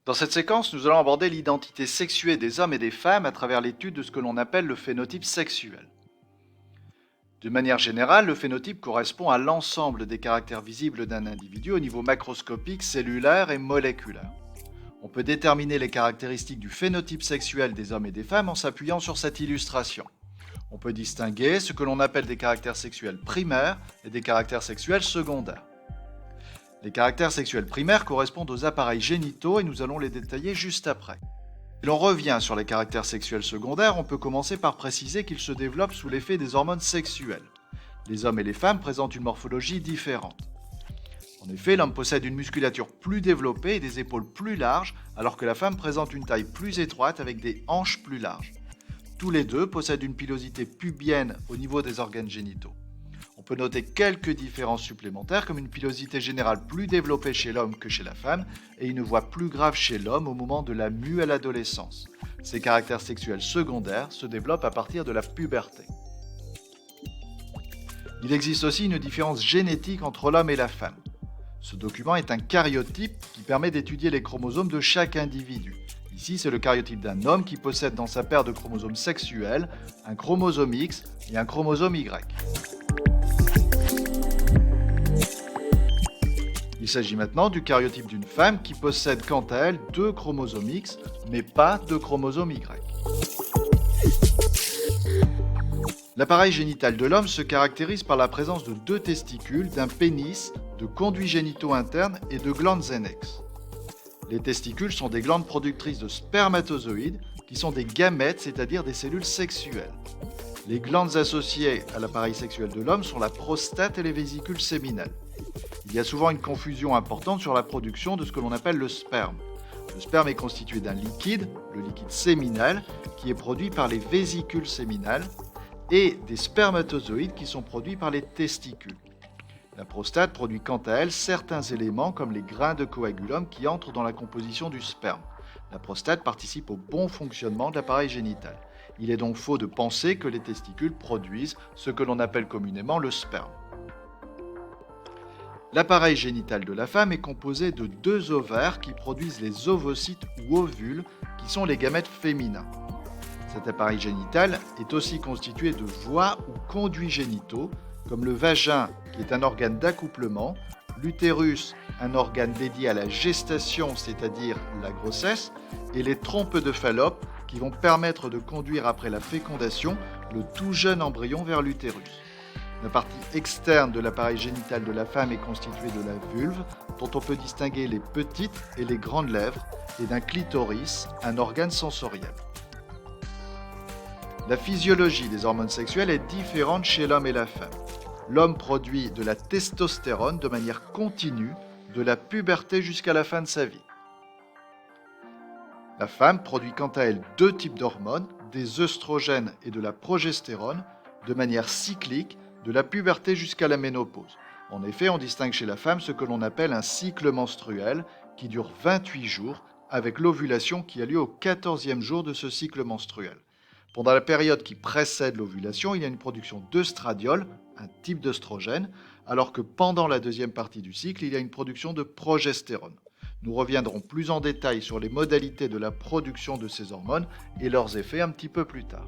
Dans cette séquence, nous allons aborder l'identité sexuée des hommes et des femmes à travers l'étude de ce que l'on appelle le phénotype sexuel. De manière générale, le phénotype correspond à l'ensemble des caractères visibles d'un individu au niveau macroscopique, cellulaire et moléculaire. On peut déterminer les caractéristiques du phénotype sexuel des hommes et des femmes en s'appuyant sur cette illustration. On peut distinguer ce que l'on appelle des caractères sexuels primaires et des caractères sexuels secondaires. Les caractères sexuels primaires correspondent aux appareils génitaux et nous allons les détailler juste après. Si l'on revient sur les caractères sexuels secondaires, on peut commencer par préciser qu'ils se développent sous l'effet des hormones sexuelles. Les hommes et les femmes présentent une morphologie différente. En effet, l'homme possède une musculature plus développée et des épaules plus larges, alors que la femme présente une taille plus étroite avec des hanches plus larges. Tous les deux possèdent une pilosité pubienne au niveau des organes génitaux. On peut noter quelques différences supplémentaires comme une pilosité générale plus développée chez l'homme que chez la femme et une voix plus grave chez l'homme au moment de la mue à l'adolescence. Ces caractères sexuels secondaires se développent à partir de la puberté. Il existe aussi une différence génétique entre l'homme et la femme. Ce document est un karyotype qui permet d'étudier les chromosomes de chaque individu. Ici, c'est le karyotype d'un homme qui possède dans sa paire de chromosomes sexuels un chromosome X et un chromosome Y. Il s'agit maintenant du karyotype d'une femme qui possède quant à elle deux chromosomes X, mais pas de chromosome Y. L'appareil génital de l'homme se caractérise par la présence de deux testicules, d'un pénis, de conduits génitaux internes et de glandes annexes. Les testicules sont des glandes productrices de spermatozoïdes qui sont des gamètes, c'est-à-dire des cellules sexuelles. Les glandes associées à l'appareil sexuel de l'homme sont la prostate et les vésicules séminales. Il y a souvent une confusion importante sur la production de ce que l'on appelle le sperme. Le sperme est constitué d'un liquide, le liquide séminal, qui est produit par les vésicules séminales, et des spermatozoïdes qui sont produits par les testicules. La prostate produit quant à elle certains éléments comme les grains de coagulum qui entrent dans la composition du sperme. La prostate participe au bon fonctionnement de l'appareil génital. Il est donc faux de penser que les testicules produisent ce que l'on appelle communément le sperme. L'appareil génital de la femme est composé de deux ovaires qui produisent les ovocytes ou ovules qui sont les gamètes féminins. Cet appareil génital est aussi constitué de voies ou conduits génitaux comme le vagin qui est un organe d'accouplement, l'utérus, un organe dédié à la gestation, c'est-à-dire la grossesse, et les trompes de Fallope qui vont permettre de conduire après la fécondation le tout jeune embryon vers l'utérus. La partie externe de l'appareil génital de la femme est constituée de la vulve, dont on peut distinguer les petites et les grandes lèvres, et d'un clitoris, un organe sensoriel. La physiologie des hormones sexuelles est différente chez l'homme et la femme. L'homme produit de la testostérone de manière continue, de la puberté jusqu'à la fin de sa vie. La femme produit quant à elle deux types d'hormones, des œstrogènes et de la progestérone, de manière cyclique, de la puberté jusqu'à la ménopause. En effet, on distingue chez la femme ce que l'on appelle un cycle menstruel qui dure 28 jours, avec l'ovulation qui a lieu au 14e jour de ce cycle menstruel. Pendant la période qui précède l'ovulation, il y a une production d'œstradiol, un type d'œstrogène, alors que pendant la deuxième partie du cycle, il y a une production de progestérone. Nous reviendrons plus en détail sur les modalités de la production de ces hormones et leurs effets un petit peu plus tard.